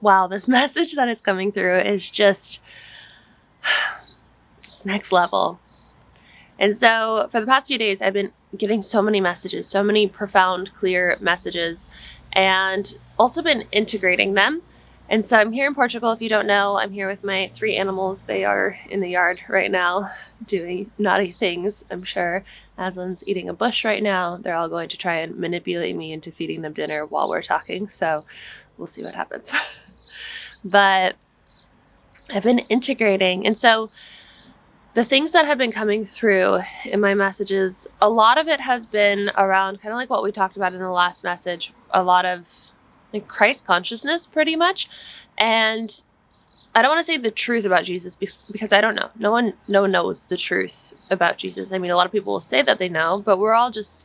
wow, this message that is coming through is just, it's next level. And so for the past few days, I've been getting so many messages, so many profound, clear messages, and also been integrating them. And so I'm here in Portugal. If you don't know, I'm here with my 3 animals. They are in the yard right now doing naughty things, I'm sure. Aslan's eating a bush right now. They're all going to try and manipulate me into feeding them dinner while we're talking. So we'll see what happens. But I've been integrating. And so the things that have been coming through in my messages, a lot of it has been around kind of like what we talked about in the last message, a lot of like Christ consciousness pretty much. And I don't want to say the truth about Jesus because I don't know. No one knows the truth about Jesus. I mean, a lot of people will say that they know, but we're all just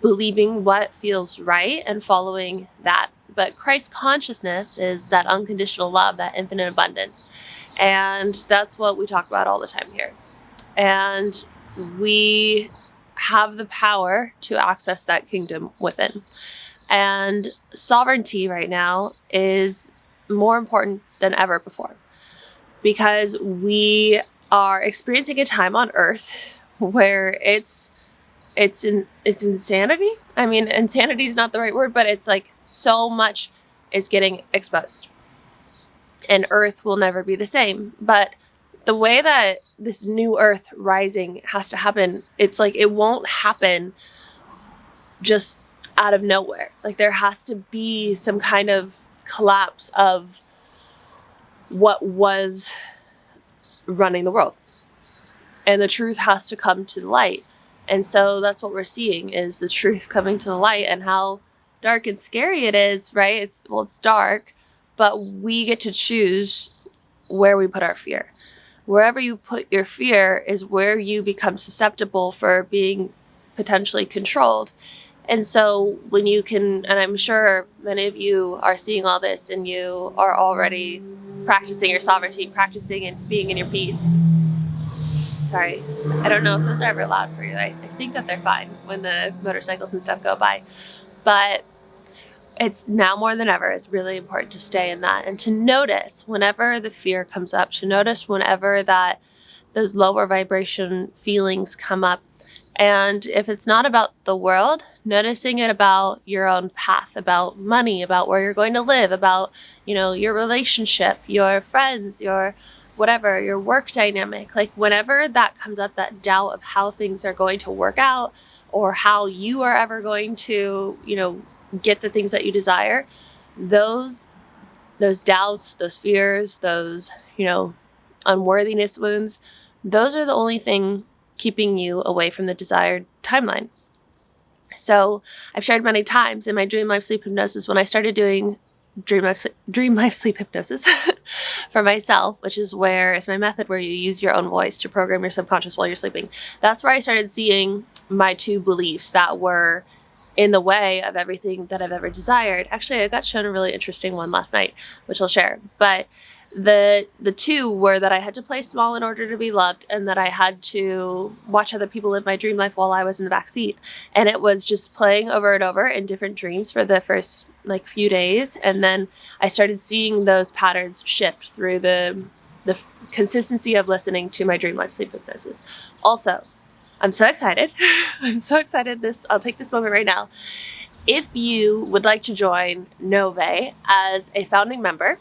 believing what feels right and following that. But Christ consciousness is that unconditional love, that infinite abundance. And that's what we talk about all the time here. And we have the power to access that kingdom within. And sovereignty right now is more important than ever before because we are experiencing a time on Earth where it's insanity. I mean, insanity is not the right word, but it's like so much is getting exposed. And Earth will never be the same. But the way that this new Earth rising has to happen, it's like it won't happen just out of nowhere. Like there has to be some kind of collapse of what was running the world. And the truth has to come to the light. And so that's what we're seeing is the truth coming to the light and how dark and scary it is, right? It's dark, but we get to choose where we put our fear. Wherever you put your fear is where you become susceptible for being potentially controlled. And so when you can, and I'm sure many of you are seeing all this and you are already practicing your sovereignty, practicing and being in your peace. Sorry, I don't know if those are ever loud for you. I think that they're fine when the motorcycles and stuff go by. But it's now more than ever, it's really important to stay in that and to notice whenever the fear comes up, to notice whenever that those lower vibration feelings come up. And if it's not about the world, noticing it about your own path, about money, about where you're going to live, about, your relationship, your friends, your whatever, your work dynamic, like whenever that comes up, that doubt of how things are going to work out or how you are ever going to, get the things that you desire, those doubts, those fears, those, unworthiness wounds, those are the only thing keeping you away from the desired timeline. So I've shared many times in my dream life sleep hypnosis, when I started doing dream life sleep hypnosis for myself, which is where it's my method where you use your own voice to program your subconscious while you're sleeping. That's where I started seeing my 2 beliefs that were in the way of everything that I've ever desired. Actually, I got shown a really interesting one last night, which I'll share. But the 2 were that I had to play small in order to be loved, and that I had to watch other people live my dream life while I was in the back seat. And it was just playing over and over in different dreams for the first few days. And then I started seeing those patterns shift through the consistency of listening to my dream life sleep hypnosis. Also, I'm so excited. I'm so excited. I'll take this moment right now. If you would like to join NŌVÉ as a founding member,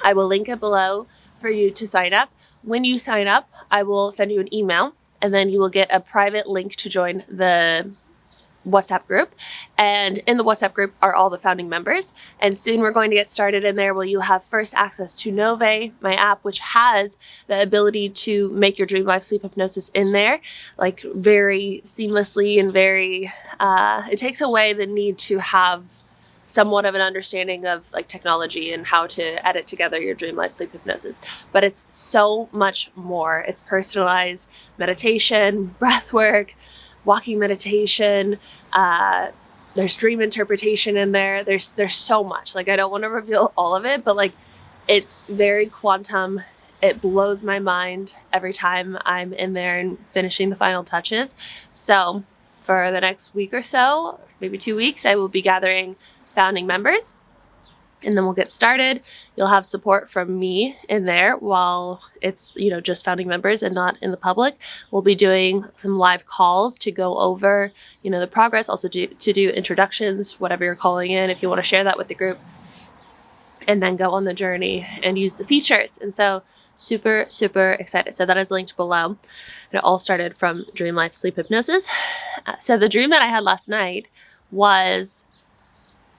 I will link it below for you to sign up. When you sign up, I will send you an email, and then you will get a private link to join the WhatsApp group. And in the WhatsApp group are all the founding members. And soon we're going to get started in there where you have first access to NŌVÉ, my app, which has the ability to make your dream life sleep hypnosis in there, like very seamlessly and very, it takes away the need to have somewhat of an understanding of like technology and how to edit together your dream life sleep hypnosis. But it's so much more. It's personalized meditation, breath work, walking meditation, there's dream interpretation in there. There's so much. Like, I don't want to reveal all of it, but like, it's very quantum. It blows my mind every time I'm in there and finishing the final touches. So for the next week or so, maybe 2 weeks, I will be gathering founding members. and then we'll get started. You'll have support from me in there while it's, just founding members and not in the public. We'll be doing some live calls to go over, the progress, also to do introductions, whatever you're calling in, if you want to share that with the group, and then go on the journey and use the features. And so super, super excited. So that is linked below. And it all started from Dream Life Sleep Hypnosis. So the dream that I had last night was,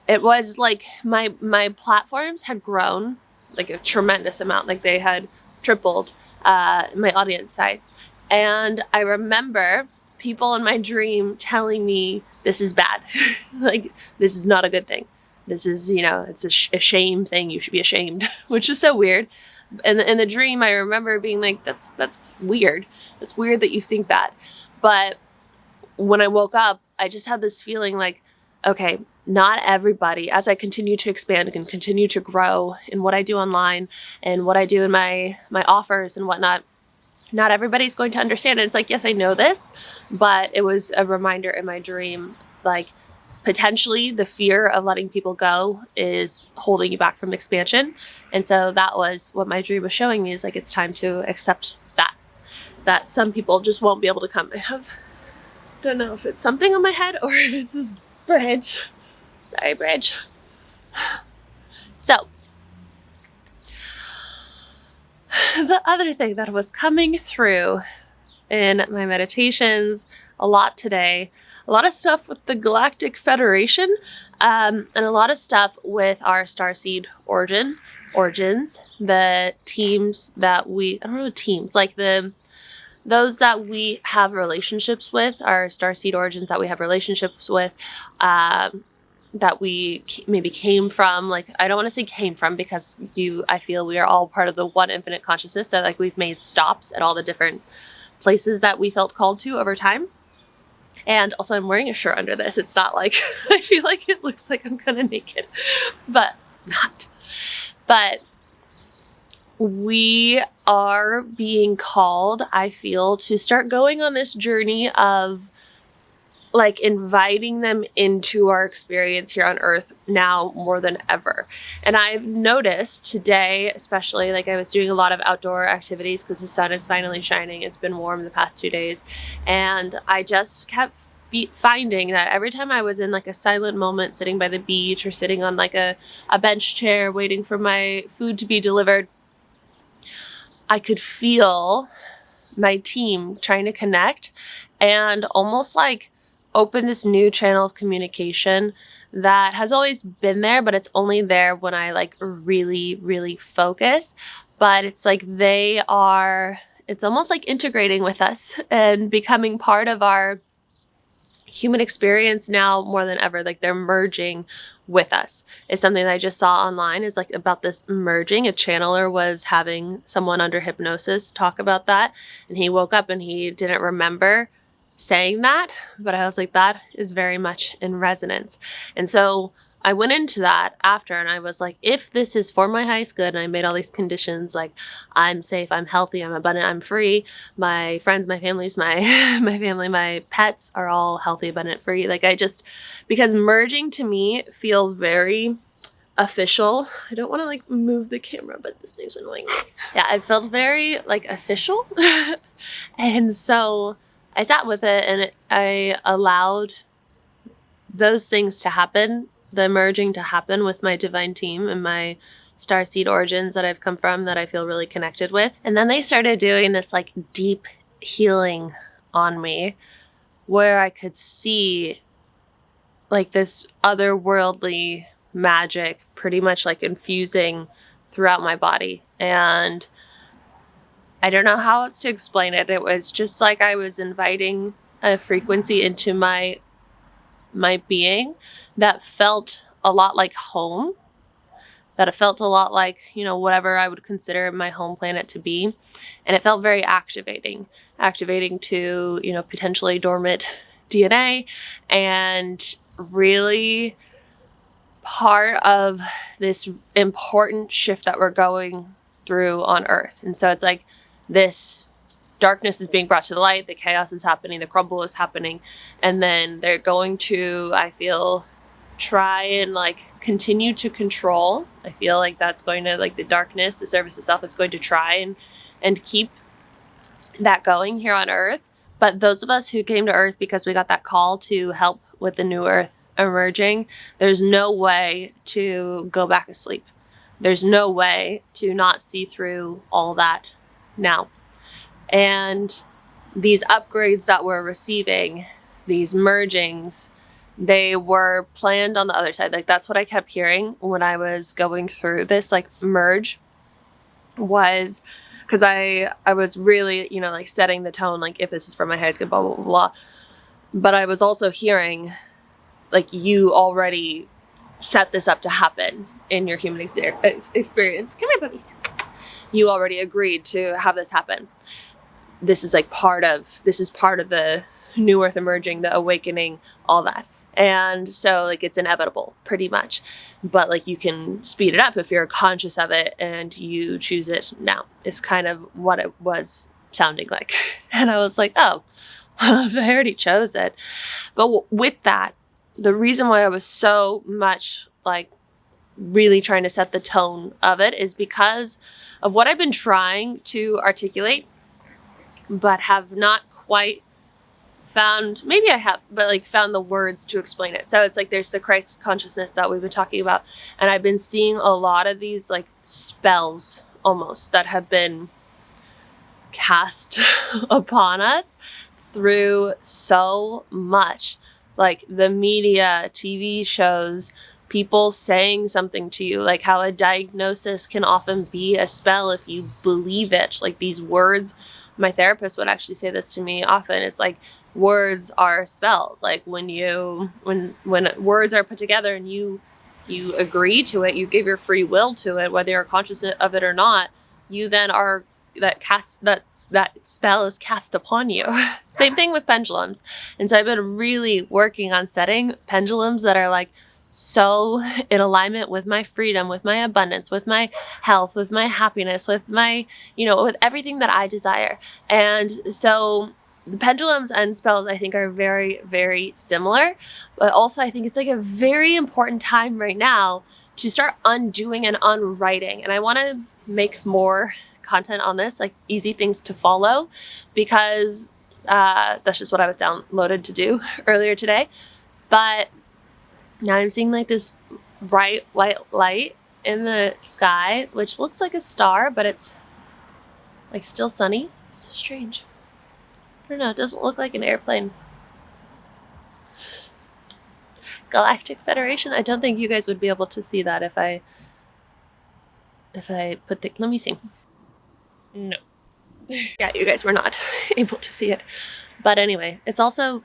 it was like my platforms had grown like a tremendous amount. Like they had tripled my audience size. And I remember people in my dream telling me, this is bad. Like, this is not a good thing. This is, it's a shame thing. You should be ashamed, which is so weird. And in the dream, I remember being like, that's weird. It's weird that you think that. But when I woke up, I just had this feeling like, okay, not everybody, as I continue to expand and continue to grow in what I do online and what I do in my offers and whatnot, not everybody's going to understand it. It's like, yes, I know this, but it was a reminder in my dream, like potentially the fear of letting people go is holding you back from expansion. And so that was what my dream was showing me, is like, it's time to accept that some people just won't be able to come. I don't know if it's something on my head or if it's this bridge. Sorry, bridge. So the other thing that was coming through in my meditations a lot today, a lot of stuff with the Galactic Federation, and a lot of stuff with our starseed origins, the teams that like those that we have relationships with, our starseed origins that we have relationships with, that we maybe came from. Like, I don't want to say came from, because I feel we are all part of the one infinite consciousness. So like, we've made stops at all the different places that we felt called to over time. And also, I'm wearing a shirt under this. It's not like, I feel like it looks like I'm kind of naked, but not. But we are being called, I feel, to start going on this journey of like inviting them into our experience here on Earth now more than ever. And I've noticed today, especially, like I was doing a lot of outdoor activities because the sun is finally shining. It's been warm the past 2 days. And I just kept finding that every time I was in like a silent moment, sitting by the beach or sitting on like a bench chair waiting for my food to be delivered, I could feel my team trying to connect and almost like open this new channel of communication that has always been there, but it's only there when I like really, really focus. But it's like it's almost like integrating with us and becoming part of our human experience now more than ever. Like, they're merging with us. It's something that I just saw online, is like about this merging. A channeler was having someone under hypnosis talk about that, and he woke up and he didn't remember saying that, but I was like, that is very much in resonance. And so I went into that after, and I was like, if this is for my highest good, and I made all these conditions, like I'm safe, I'm healthy, I'm abundant, I'm free, my friends, my families, my family, my pets are all healthy, abundant, free. Like, because merging to me feels very official. I don't want to like move the camera, but this thing's annoying me. Yeah, it felt very like official. And so I sat with it, and I allowed those things to happen, the merging to happen with my divine team and my starseed origins that I've come from, that I feel really connected with. And then they started doing this like deep healing on me, where I could see like this otherworldly magic pretty much like infusing throughout my body. And I don't know how else to explain it. It was just like I was inviting a frequency into my being that felt a lot like home, that it felt a lot like, whatever I would consider my home planet to be. And it felt very activating to, potentially dormant DNA, and really part of this important shift that we're going through on Earth. And so it's like, this darkness is being brought to the light, the chaos is happening, the crumble is happening, and then they're going to, I feel, try and like continue to control. I feel like that's going to, like, the darkness, the service itself is going to try and keep that going here on Earth. But those of us who came to Earth because we got that call to help with the new Earth emerging, there's no way to go back asleep. There's no way to not see through all that now. And these upgrades that we're receiving, these mergings, they were planned on the other side. Like, that's what I kept hearing when I was going through this, like, merge, was because I was really, you know, like, setting the tone, like, if this is for my highest good, blah, blah, blah, blah. But I was also hearing, like, you already set this up to happen in your human experience. Come here, puppies. You already agreed to have this happen. This is like part of the new Earth emerging, the awakening, all that. And so, like, it's inevitable pretty much, but like, you can speed it up if you're conscious of it and you choose it now, is kind of what it was sounding like. And I was like, oh, I already chose it. But with that, the reason why I was so much like really trying to set the tone of it is because of what I've been trying to articulate, but have not quite found, maybe I have, but like found the words to explain it. So it's like, there's the Christ consciousness that we've been talking about. And I've been seeing a lot of these like spells almost that have been cast upon us through so much, like the media, TV shows, people saying something to you, like how a diagnosis can often be a spell if you believe it. Like, these words, my therapist would actually say this to me often. It's like, words are spells. Like, when words are put together and you agree to it, you give your free will to it, whether you're conscious of it or not, you then are, that spell is cast upon you. Same thing with pendulums. And so I've been really working on setting pendulums that are like so in alignment with my freedom, with my abundance, with my health, with my happiness, with my, you know, with everything that I desire. And so the pendulums and spells, I think, are very, very similar. But also, I think it's like a very important time right now to start undoing and unwriting. And I want to make more content on this, like easy things to follow, because that's just what I was downloaded to do earlier today. But now I'm seeing like this bright white light in the sky, which looks like a star, but it's like still sunny. It's so strange. I don't know, it doesn't look like an airplane. Galactic Federation? I don't think you guys would be able to see that if I put the, let me see. No. Yeah, you guys were not able to see it. But anyway, it's also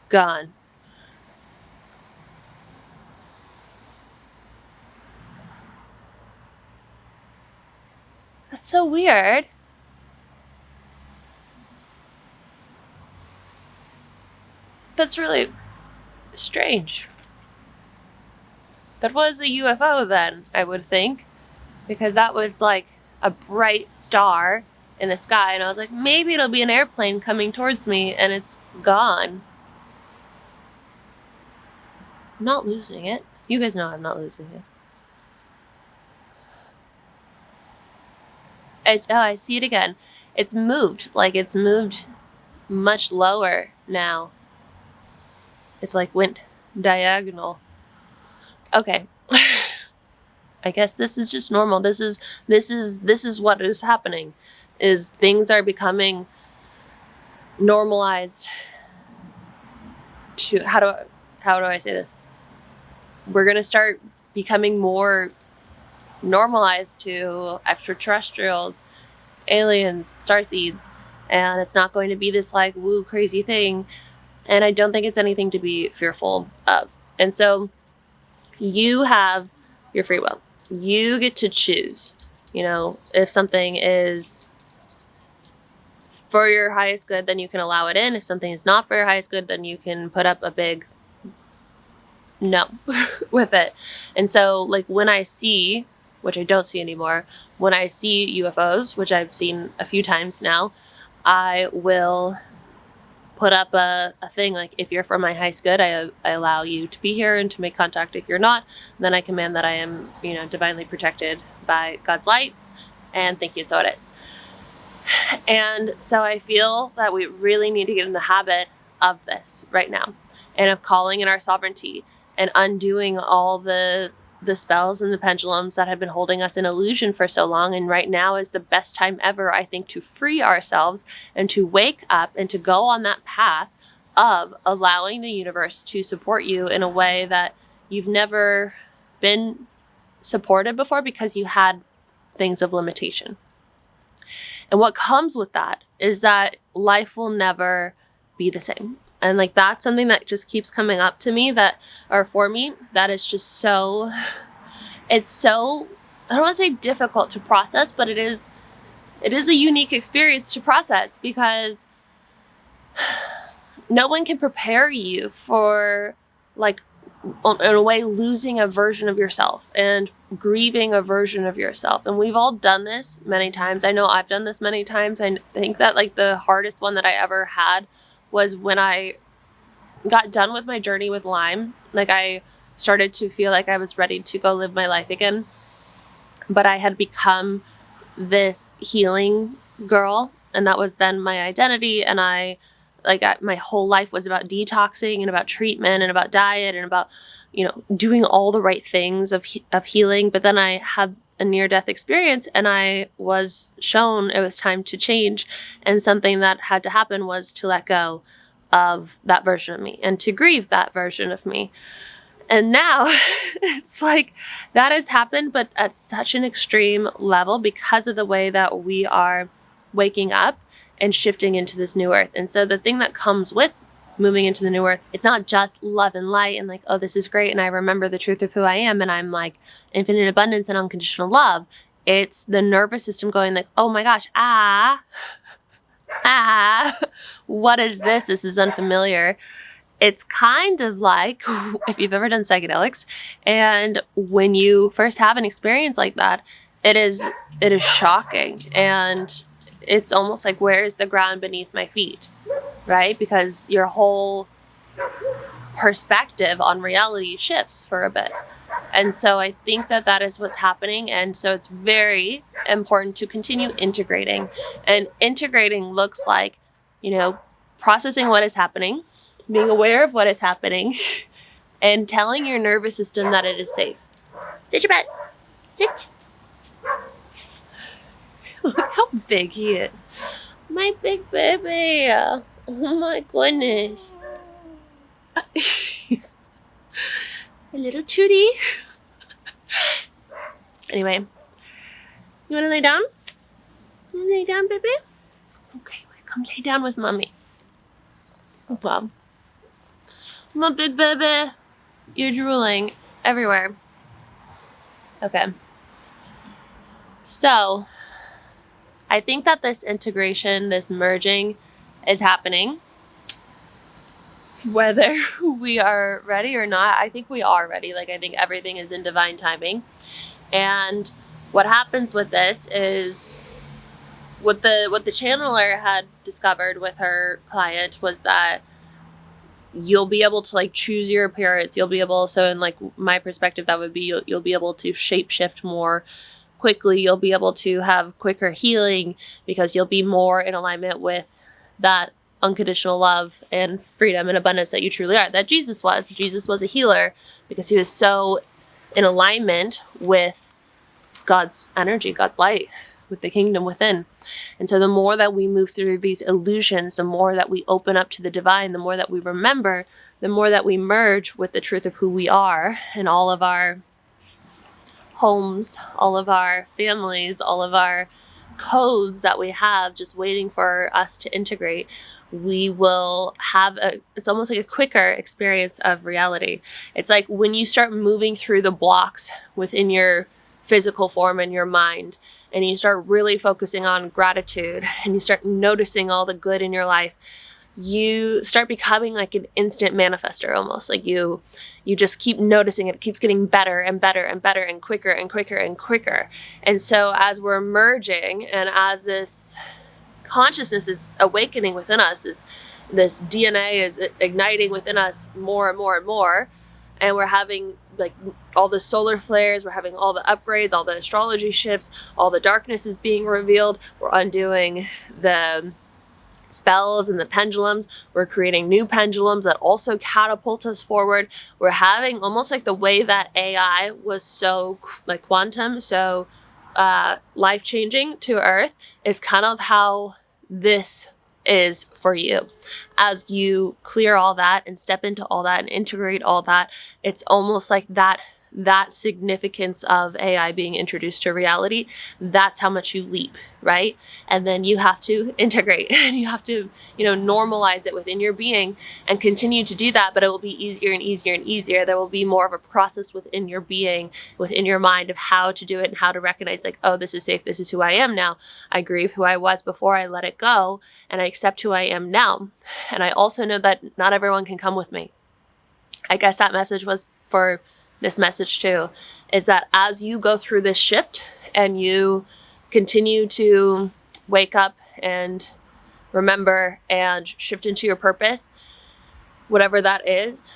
gone. That's so weird. That's really strange. That was a UFO then, I would think, because that was like a bright star in the sky, and I was like, maybe it'll be an airplane coming towards me, and it's gone. I'm not losing it. You guys know I'm not losing it. Oh, I see it again. It's moved. Like, it's moved much lower now. It's like went diagonal. Okay. I guess this is just normal. This is what is happening. Is things are becoming normalized to, how do I say this? We're going to start becoming more normalized to extraterrestrials, aliens, starseeds, and it's not going to be this like woo crazy thing. And I don't think it's anything to be fearful of. And so you have your free will. You get to choose, you know, if something is for your highest good, then you can allow it in. If something is not for your highest good, then you can put up a big no with it. And so, like, when I see, which I don't see anymore, when I see UFOs, which I've seen a few times now, I will put up a thing like, if you're from my highest good, I allow you to be here and to make contact. If you're not, then I command that I am, divinely protected by God's light, and thank you, and so it is. And so I feel that we really need to get in the habit of this right now, and of calling in our sovereignty and undoing all the spells and the pendulums that have been holding us in illusion for so long. And right now is the best time ever, I think, to free ourselves and to wake up and to go on that path of allowing the universe to support you in a way that you've never been supported before, because you had things of limitation. And what comes with that is that life will never be the same. And like, that's something that just keeps coming up to me, for me, that is just so, it's so, I don't want to say difficult to process, but it is a unique experience to process, because no one can prepare you for, like, in a way, losing a version of yourself and grieving a version of yourself. And we've all done this many times. I know I've done this many times. I think that like the hardest one that I ever had was when I got done with my journey with Lyme. Like, I started to feel like I was ready to go live my life again, but I had become this healing girl, and that was then my identity. And my whole life was about detoxing and about treatment and about diet and about, doing all the right things of healing. But then I had a near-death experience, and I was shown it was time to change. And something that had to happen was to let go of that version of me and to grieve that version of me. And now it's like that has happened, but at such an extreme level because of the way that we are waking up and shifting into this new earth. And so the thing that comes with moving into the new earth, it's not just love and light and like, oh, this is great, and I remember the truth of who I am, and I'm like infinite abundance and unconditional love. It's the nervous system going like, oh my gosh, what is this? This is unfamiliar. It's kind of like if you've ever done psychedelics, and when you first have an experience like that, it is shocking, and it's almost like, where is the ground beneath my feet, right? Because your whole perspective on reality shifts for a bit. And so I think that is what's happening. And so it's very important to continue integrating. And integrating looks like, processing what is happening, being aware of what is happening, and telling your nervous system that it is safe. Sit your butt. Sit. Look how big he is. My big baby. Oh my goodness. He's a little tootie. Anyway, you want to lay down? You want to lay down, baby? Okay, come lay down with mommy. Well, my big baby. You're drooling everywhere. Okay. So, I think that this integration, this merging is happening. Whether we are ready or not, I think we are ready. Like, I think everything is in divine timing. And what happens with this is what the channeler had discovered with her client was that you'll be able to like choose your appearance. You'll be able, so in like my perspective, that would be you'll be able to shape shift more quickly. You'll be able to have quicker healing because you'll be more in alignment with that unconditional love and freedom and abundance that you truly are, that Jesus was. Jesus was a healer because he was so in alignment with God's energy, God's light, with the kingdom within. And so the more that we move through these illusions, the more that we open up to the divine, the more that we remember, the more that we merge with the truth of who we are and all of our homes, all of our families, all of our codes that we have just waiting for us to integrate, we will have it's almost like a quicker experience of reality. It's like when you start moving through the blocks within your physical form and your mind, and you start really focusing on gratitude, and you start noticing all the good in your life, you start becoming like an instant manifester almost. Like you just keep noticing it keeps getting better and better and better and quicker and quicker and quicker. And so as we're merging and as this consciousness is awakening within us, is this DNA is igniting within us more and more and more. And we're having like all the solar flares, we're having all the upgrades, all the astrology shifts, all the darkness is being revealed. We're undoing the spells and the pendulums. We're creating new pendulums that also catapult us forward. We're having almost like the way that AI was so like quantum, so life-changing to Earth, is kind of how this is for you. As you clear all that and step into all that and integrate all that, it's almost like that significance of AI being introduced to reality, that's how much you leap, right? And then you have to integrate and you have to, normalize it within your being and continue to do that, but it will be easier and easier and easier. There will be more of a process within your being, within your mind, of how to do it and how to recognize like, oh, this is safe, this is who I am now. I grieve who I was before, I let it go, and I accept who I am now. And I also know that not everyone can come with me. I guess that message was for this message too, is that as you go through this shift and you continue to wake up and remember and shift into your purpose, whatever that is,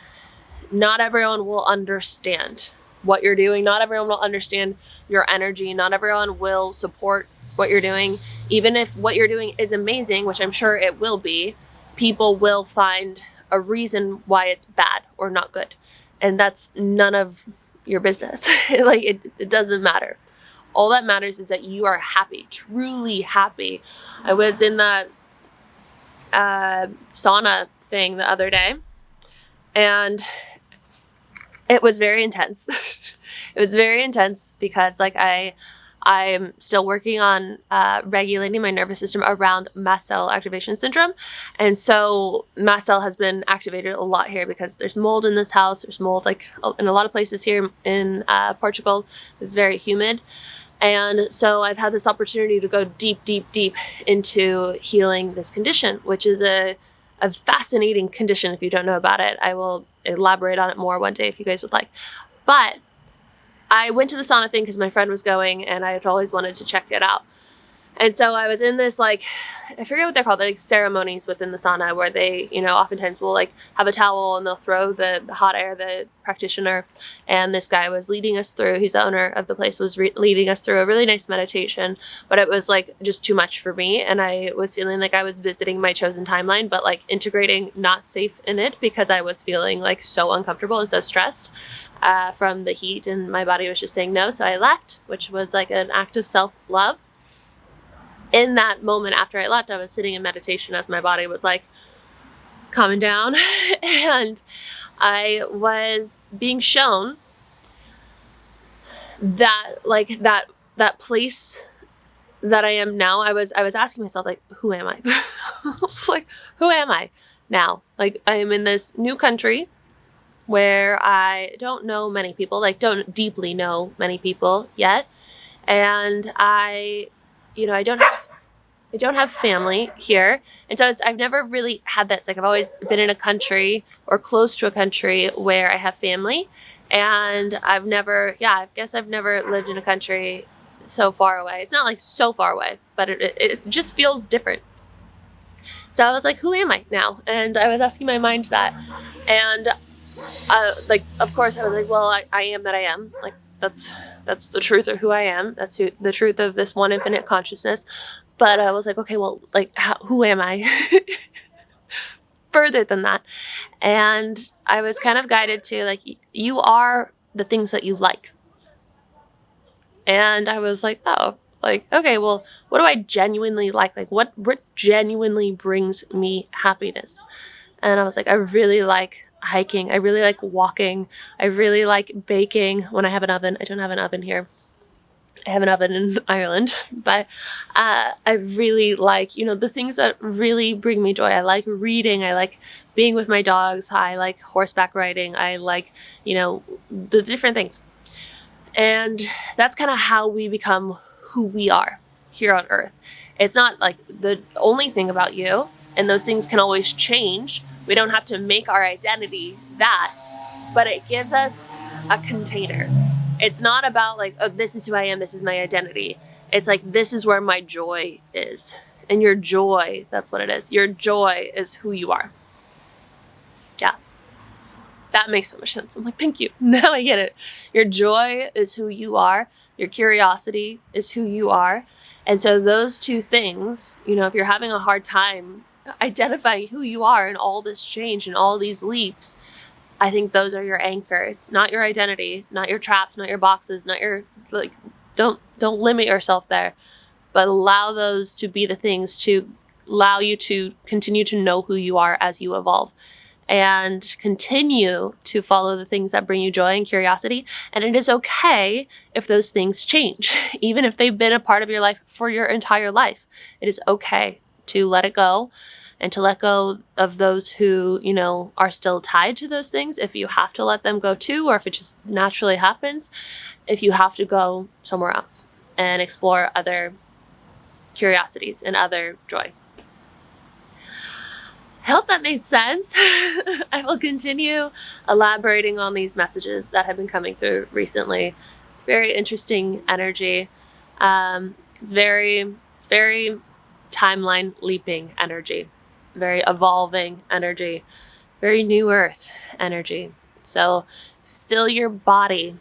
not everyone will understand what you're doing. Not everyone will understand your energy. Not everyone will support what you're doing. Even if what you're doing is amazing, which I'm sure it will be, people will find a reason why it's bad or not good. And that's none of your business. It doesn't matter. All that matters is that you are happy, truly happy. I was in the sauna thing the other day, and it was very intense. It was very intense because I'm still working on regulating my nervous system around mast cell activation syndrome. And so mast cell has been activated a lot here because there's mold in this house. There's mold like in a lot of places here in Portugal. It's very humid. And so I've had this opportunity to go deep, deep, deep into healing this condition, which is a fascinating condition. If you don't know about it, I will elaborate on it more one day if you guys would like. But I went to the sauna thing because my friend was going and I had always wanted to check it out. And so I was in this, I forget what they're called, ceremonies within the sauna where they, oftentimes will have a towel and they'll throw the hot air, the practitioner. And this guy was leading us through, he's the owner of the place, was leading us through a really nice meditation, but it was just too much for me. And I was feeling like I was visiting my chosen timeline, but integrating not safe in it because I was feeling so uncomfortable and so stressed from the heat, and my body was just saying no. So I left, which was an act of self-love. In that moment after I left, I was sitting in meditation as my body was calming down, and I was being shown that that place that I am now. I was asking myself who am I? Who am I now? I am in this new country where I don't know many people, don't deeply know many people yet, and I don't have family here. And so I've never really had this. I've always been in a country or close to a country where I have family. And I've never lived in a country so far away. It's not so far away, but it just feels different. So I was who am I now? And I was asking my mind that. And of course I was well, I am that I am. That's the truth of who I am. That's the truth of this one infinite consciousness. But I was okay, well, who am I? Further than that. And I was kind of guided to you are the things that you like. And I was oh, okay, well, what do I genuinely like? What genuinely brings me happiness? And I was I really like hiking. I really like walking. I really like baking when I have an oven. I don't have an oven here. I have an oven in Ireland, but I really like, the things that really bring me joy. I like reading. I like being with my dogs. I like horseback riding. I like, the different things. And that's kind of how we become who we are here on Earth. It's not the only thing about you, and those things can always change. We don't have to make our identity that, but it gives us a container. It's not about oh, this is who I am, this is my identity. It's this is where my joy is. And your joy, that's what it is. Your joy is who you are. Yeah. That makes so much sense. I'm like, thank you. Now I get it. Your joy is who you are. Your curiosity is who you are. And so those two things, you know, if you're having a hard time identifying who you are in all this change and all these leaps, I think those are your anchors, not your identity, not your traps, not your boxes, not your, like, don't limit yourself there, but allow those to be the things to allow you to continue to know who you are as you evolve. And continue to follow the things that bring you joy and curiosity. And it is okay if those things change, even if they've been a part of your life for your entire life. It is okay to let it go and to let go of those who, you know, are still tied to those things. If you have to let them go too, or if it just naturally happens, if you have to go somewhere else and explore other curiosities and other joy. I hope that made sense. I will continue elaborating on these messages that have been coming through recently. It's very interesting energy. It's very timeline leaping energy, very evolving energy, very new earth energy. So fill your body.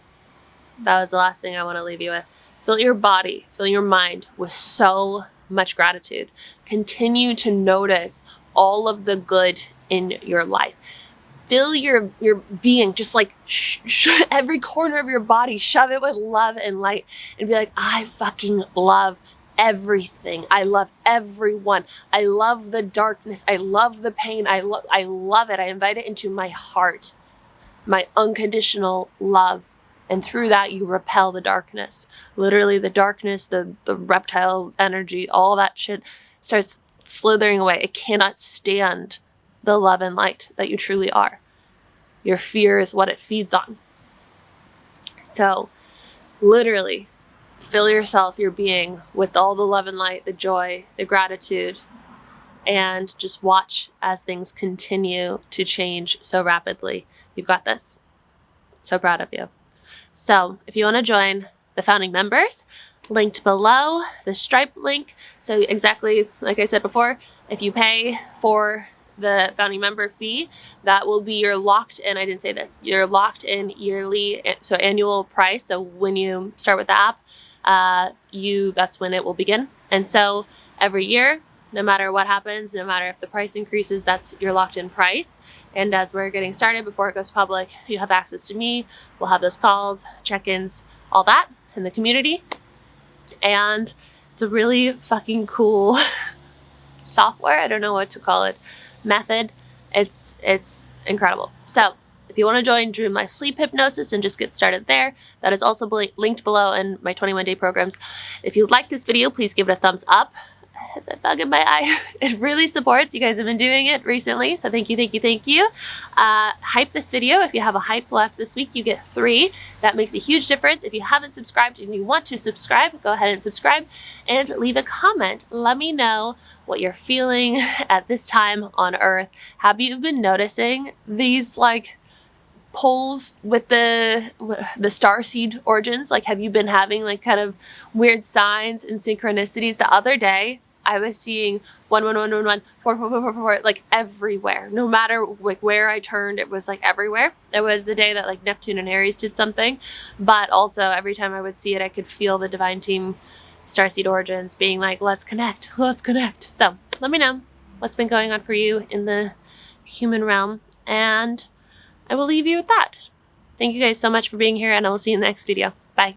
That was the last thing I want to leave you with. Fill your body, fill your mind with so much gratitude. Continue to notice all of the good in your life. Fill your being, just like every corner of your body, shove it with love and light and be like, I fucking love everything. I love everyone. I love the darkness. I love the pain. I love it. I invite it into my heart, my unconditional love. And through that, you repel the darkness. Literally the darkness, the reptile energy, all that shit starts slithering away. It cannot stand the love and light that you truly are. Your fear is what it feeds on. So literally fill yourself, your being, with all the love and light, the joy, the gratitude, and just watch as things continue to change so rapidly. You've got this. So proud of you. So if you want to join the founding members, linked below, the Stripe link. So exactly like I said before, if you pay for the founding member fee, that will be your locked in, I didn't say this, your locked in yearly, so annual price. So when you start with the app, that's when it will begin. And so every year, no matter what happens, no matter if the price increases, that's your locked in price. And as we're getting started, before it goes public, you have access to me. We'll have those calls, check-ins, all that in the community. And it's a really fucking cool software. I don't know what to call it. Method. It's incredible. So if you want to join Dream Life Sleep Hypnosis and just get started there, that is also linked below in my 21-day programs. If you like this video, please give it a thumbs up. I had that bug in my eye. It really supports. You guys have been doing it recently, so thank you, thank you, thank you. Hype this video. If you have a hype left this week, you get 3. That makes a huge difference. If you haven't subscribed and you want to subscribe, go ahead and subscribe and leave a comment. Let me know what you're feeling at this time on Earth. Have you been noticing these like pulls with the starseed origins? Like, have you been having like kind of weird signs and synchronicities? The other day, I was seeing 11111 44444 like everywhere. No matter like where I turned, it was like everywhere. It was the day that like Neptune and Aries did something, but also every time I would see it, I could feel the divine team, starseed origins, being like, let's connect, let's connect. So let me know what's been going on for you in the human realm, and I will leave you with that. Thank you guys so much for being here, and I will see you in the next video.